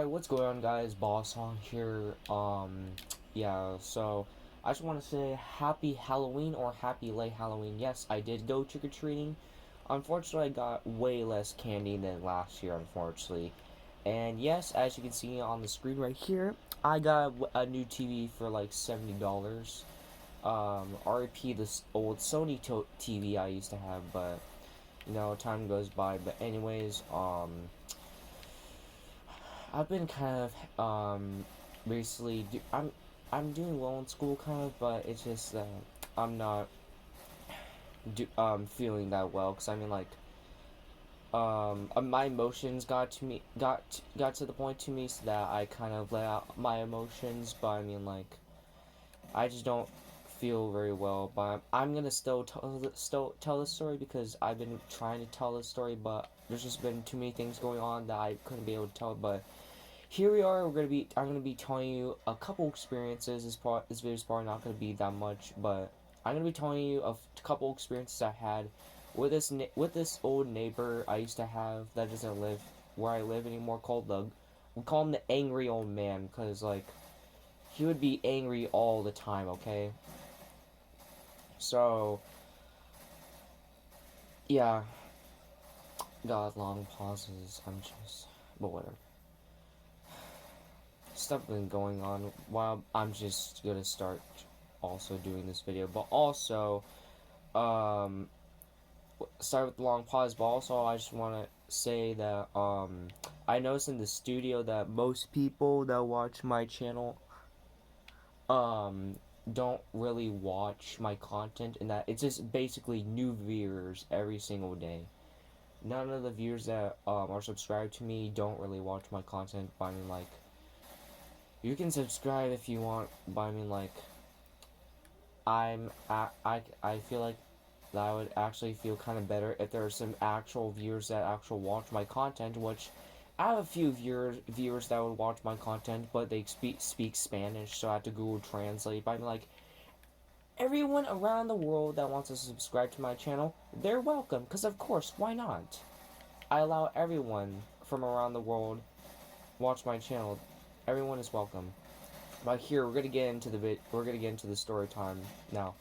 Alright, what's going on, guys? Boss on here. Yeah, so I just want to say happy Halloween or happy late Halloween. Yes, I did go trick-or-treating. Unfortunately, I got way less candy than last year, unfortunately. And yes, as you can see on the screen right here, I got a new TV for like $70. RIP this old Sony TV I used to have, but time goes by. But anyways, I've been kind of recently I'm doing well in school kind of, but it's just that I'm not feeling that well because my emotions got to the point to me so that I kind of let out my emotions, but I just don't feel very well. But I'm gonna still tell this story because I've been trying to tell this story, but there's just been too many things going on that I couldn't be able to tell. But here we are. I'm gonna be telling you a couple experiences. This video is probably not gonna be that much, but I'm gonna be telling you a couple experiences I had with this old neighbor I used to have that doesn't live where I live anymore. We call him the angry old man because he would be angry all the time. Okay, so yeah, God, long pauses. But whatever. Stuff been going on while I'm just gonna start also doing this video, but also um start with the long pause. But also I just want to say that I noticed in the studio that most people that watch my channel um don't really watch my content, and that it's just basically new viewers every single day. None of the viewers that are subscribed to me don't really watch my content, but you can subscribe if you want, but I feel like that I would actually feel kind of better if there are some actual viewers that actually watch my content, which I have a few viewers that would watch my content, but they speak Spanish, so I have to Google Translate. But everyone around the world that wants to subscribe to my channel, they're welcome, because of course, why not? I allow everyone from around the world watch my channel. Everyone is welcome. But here we're gonna get into the story time now.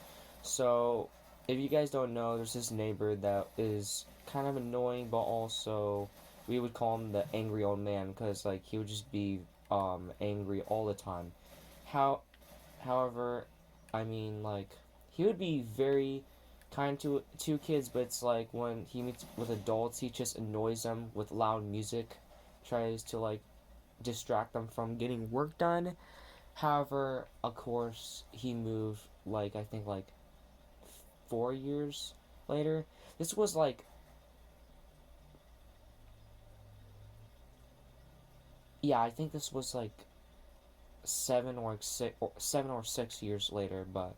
So if you guys don't know, there's this neighbor that is kind of annoying, but also we would call him the angry old man because he would just be angry all the time. How, however, he would be very kind to kids, but it's like when he meets with adults, he just annoys them with loud music, tries to distract them from getting work done. However, of course, he moved I think 4 years later. This was yeah, I think this was 7 or 6 years later. But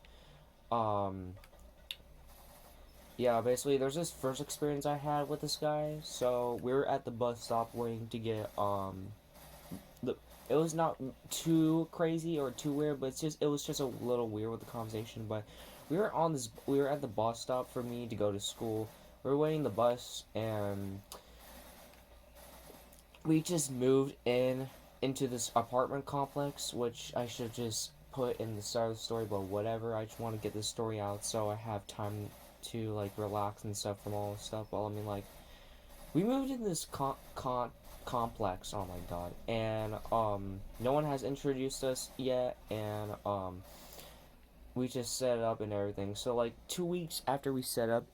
yeah, basically, there's this first experience I had with this guy. So we were at the bus stop waiting to get the. It was not too crazy or too weird, but it was just a little weird with the conversation. But we were at the bus stop for me to go to school. We were waiting the bus, and we just moved into this apartment complex, which I should just put in the start of the story, but whatever. I just want to get this story out so I have time to relax and stuff from all this stuff. Well, we moved in this complex. Oh my god! And no one has introduced us yet, and we just set it up and everything. So 2 weeks after we set up,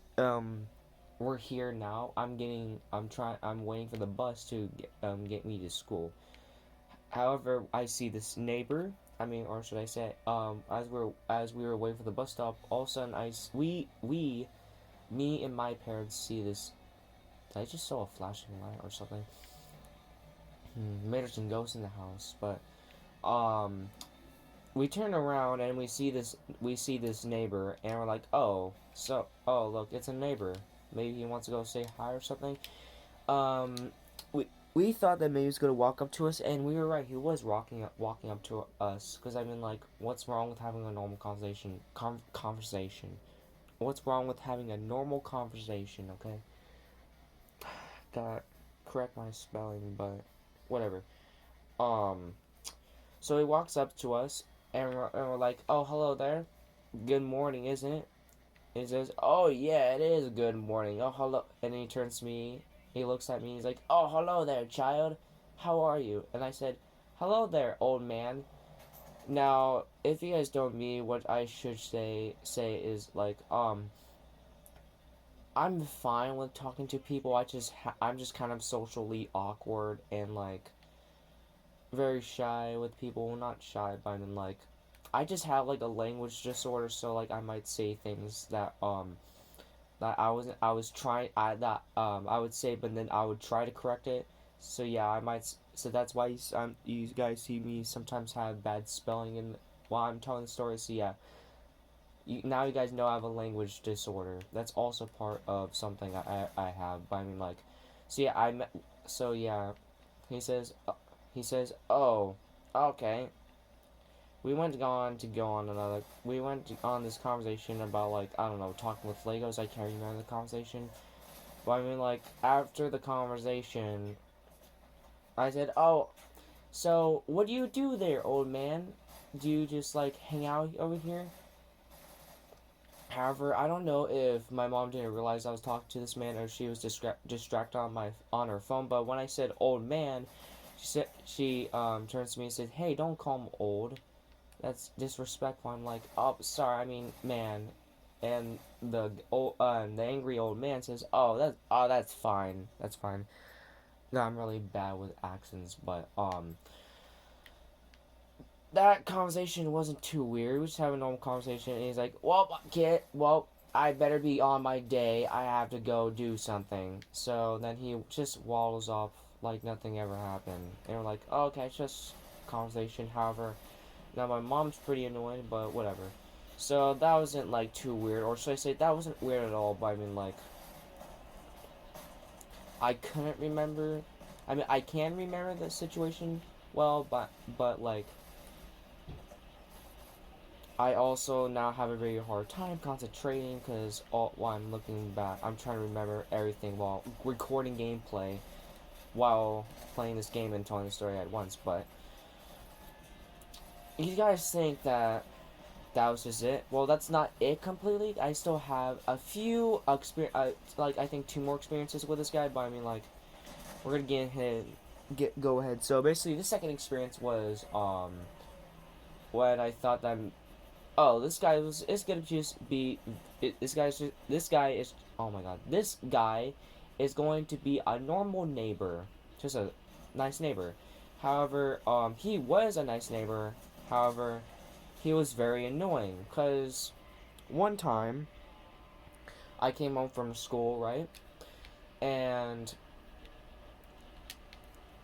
we're here now. I'm waiting for the bus to get me to school. However, I see this neighbor. Or should I say, as we were waiting for the bus stop, all of a sudden me and my parents see this. I just saw a flashing light or something. Maybe there's some ghosts in the house, but we turn around and we see this neighbor, and we're like, oh look, it's a neighbor. Maybe he wants to go say hi or something. Um, we thought that maybe he was gonna walk up to us, and we were right. He was walking up to us. Because what's wrong with having a normal conversation? What's wrong with having a normal conversation? Okay. Gotta correct my spelling, but whatever. um, so he walks up to us, and we're like, "Oh, hello there. Good morning, isn't it?" And he says, "Oh yeah, it is good morning. Oh hello." And he turns to me. He looks at me. He's like, "Oh hello there, child. How are you?" And I said, "Hello there, old man." Now, if you guys don't mean what I should say is like, I'm fine with talking to people. I'm just kind of socially awkward and like very shy with people. Well, not shy, but I mean like I just have like a language disorder, so like I might say things that I was trying I would say, but then I would try to correct it. So yeah, I might. So that's why you guys see me sometimes have bad spelling in while I'm telling the story. So yeah, now you guys know I have a language disorder. That's also part of something I have. But I mean like, so yeah so yeah, he says he says, "Oh, okay." We went on to go on another. We went on this conversation about like I don't know, talking with Legos. I can't remember the conversation, but I mean like after the conversation, I said, "Oh, so what do you do there, old man? Do you just like hang out over here?" However, I don't know if my mom didn't realize I was talking to this man or she was distracted on her phone. But when I said old man, she turns to me and said, "Hey, don't call him old. That's disrespectful." I'm like, "Oh, sorry. I mean, man." And the angry old man says, that's fine. That's fine." No, I'm really bad with accents, but that conversation wasn't too weird. We just have a normal conversation, and he's like, "Well, kid, well, I better be on my day. I have to go do something." So then he just waddles off like nothing ever happened, and we're like, "Oh, okay, it's just conversation." However, now my mom's pretty annoying, but whatever. So that wasn't like too weird, or should I say that wasn't weird at all? But I mean, like, I couldn't remember. I mean, I can remember the situation well, but like, I also now have a very hard time concentrating because while I'm looking back, I'm trying to remember everything while recording gameplay while playing this game and telling the story at once. But you guys think that was just it? Well, that's not it completely. I still have a few like I think two more experiences with this guy. But I mean, like, we're gonna go ahead. So basically, the second experience was when I thought that oh, this guy was is gonna just be this guy is oh my god, this guy is going to be a normal neighbor, just a nice neighbor. However, he was a nice neighbor. However, he was very annoying because one time I came home from school, right, and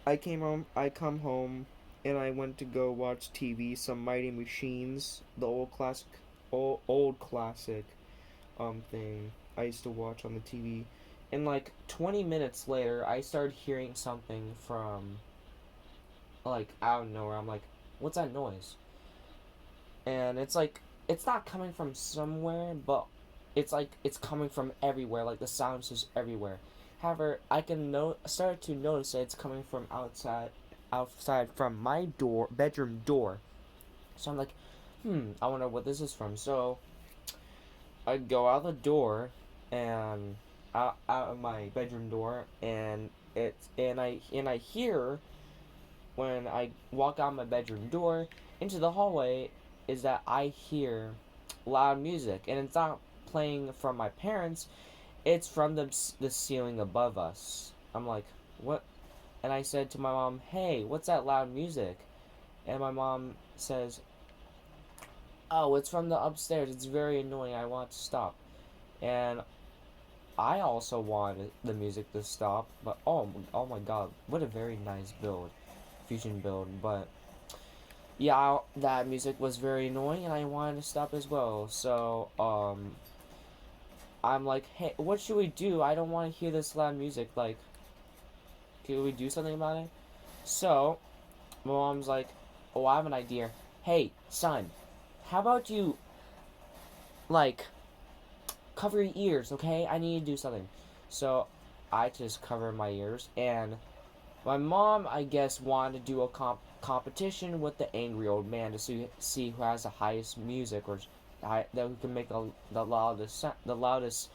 I come home and I went to go watch TV, some Mighty Machines, the old classic thing I used to watch on the TV. And like 20 minutes later, I started hearing something from like out of nowhere. I'm like, "What's that noise?" And it's like it's not coming from somewhere, but it's like it's coming from everywhere. Like the sounds is everywhere. However, I can start to notice that it's coming from outside from my bedroom door. So I'm like, I wonder what this is from. So I go out the door and out of my bedroom door, and I hear when I walk out my bedroom door into the hallway is that I hear loud music, and it's not playing from my parents. It's from the ceiling above us. I'm like, what? And I said to my mom, "Hey, what's that loud music?" And my mom says, "Oh, it's from the upstairs. It's very annoying. I want to stop." And I also wanted the music to stop, but oh my god, what a very nice fusion build. But yeah, that music was very annoying, and I wanted to stop as well. So I'm like, "Hey, what should we do? I don't want to hear this loud music. Like, can we do something about it?" So my mom's like, "Oh, I have an idea. Hey, son, how about you like cover your ears, okay? I need to do something." So I just cover my ears, and My mom, I guess, wanted to do a competition with the angry old man to see who has the highest music, or that who can make the loudest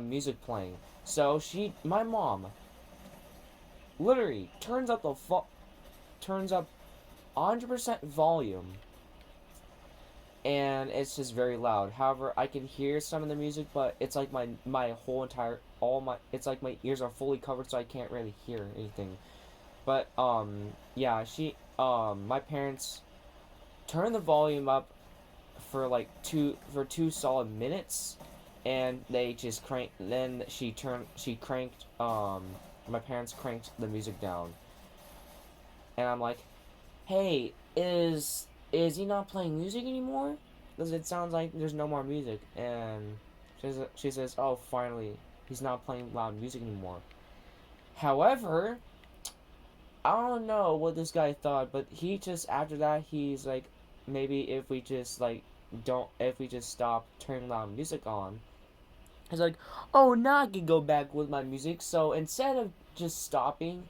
music playing. So my mom, literally turns up 100% volume, and it's just very loud. However, I can hear some of the music, but it's like my whole entire all my it's like my ears are fully covered, so I can't really hear anything. But yeah, my parents turned the volume up for like two solid minutes, and they just cranked. Then she cranked. My parents cranked the music down, and I'm like, hey, is he not playing music anymore? Because it sounds like there's no more music. And she says, oh, finally, he's not playing loud music anymore. However, I don't know what this guy thought, but he just, after that, he's like, maybe if we just stop turning loud music on, he's like, oh, now I can go back with my music. So instead of just stopping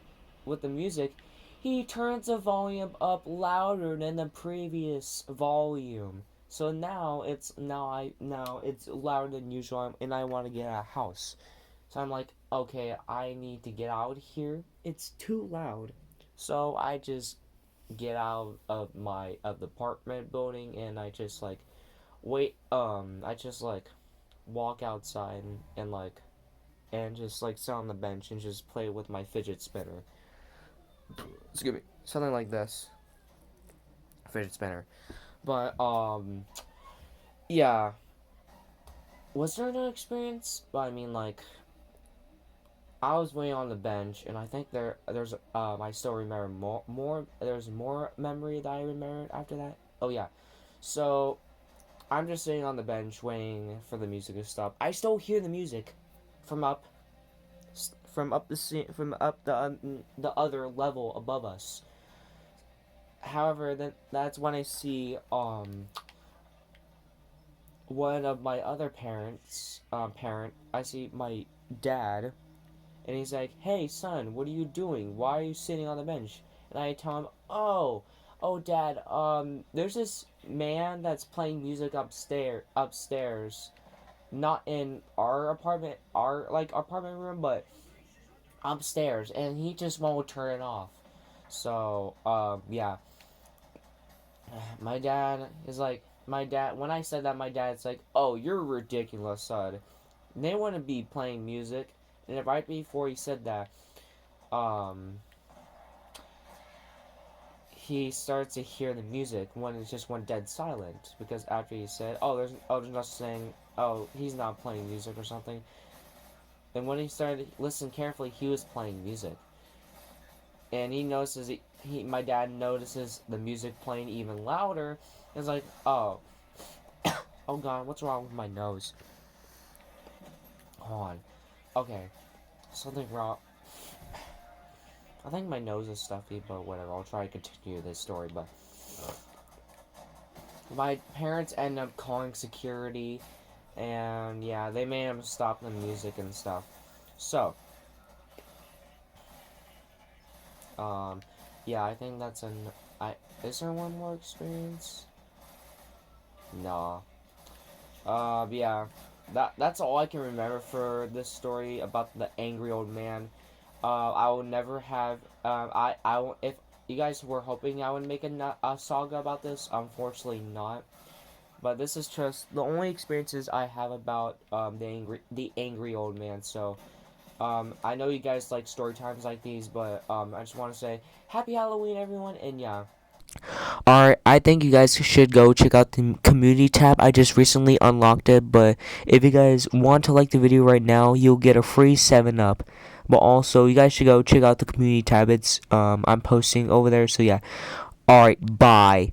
with the music, he turns the volume up louder than the previous volume. So now it's louder than usual, and I want to get out of the house. So I'm like, okay, I need to get out here. It's too loud. So I just get out of the apartment building, and I just like I just like walk outside and just like sit on the bench and just play with my fidget spinner. Excuse me, something like this, fidget spinner. But yeah, was there an experience? But I mean, like, I was waiting on the bench, and I think there's I still remember more. There's more memory that I remember after that. Oh yeah, so I'm just sitting on the bench waiting for the music to stop. I still hear the music from up the other level above us. However, that's when I see one of my other I see my dad, and he's like, "Hey son, what are you doing? Why are you sitting on the bench?" And I tell him, "Oh dad, there's this man that's playing music upstairs, not in our apartment room, but upstairs, and he just won't turn it off." So, yeah. My dad is like, when I said that, my dad's like, oh, you're ridiculous, son. They wouldn't be playing music. And right before he said that, um, he starts to hear the music when it just went dead silent. Because after he said, there's nothing, he's not playing music or something. And when he started to listen carefully, he was playing music. And he notices, my dad notices the music playing even louder. It's like, oh god, what's wrong with my nose? Hold on. Okay, something wrong. I think my nose is stuffy, but whatever. I'll try to continue this story. But my parents end up calling security, and yeah, they made him stop the music and stuff. So, yeah, I think that's is there one more experience? No. Yeah, that's all I can remember for this story about the angry old man. I will never have. I will, if you guys were hoping I would make a saga about this, unfortunately not. But this is just the only experiences I have about the angry old man. So, I know you guys like story times like these, but I just want to say happy Halloween, everyone, and yeah. Alright, I think you guys should go check out the community tab. I just recently unlocked it, but if you guys want to like the video right now, you'll get a free 7-Up. But also, you guys should go check out the community tab. It's I'm posting over there, so yeah. Alright, bye.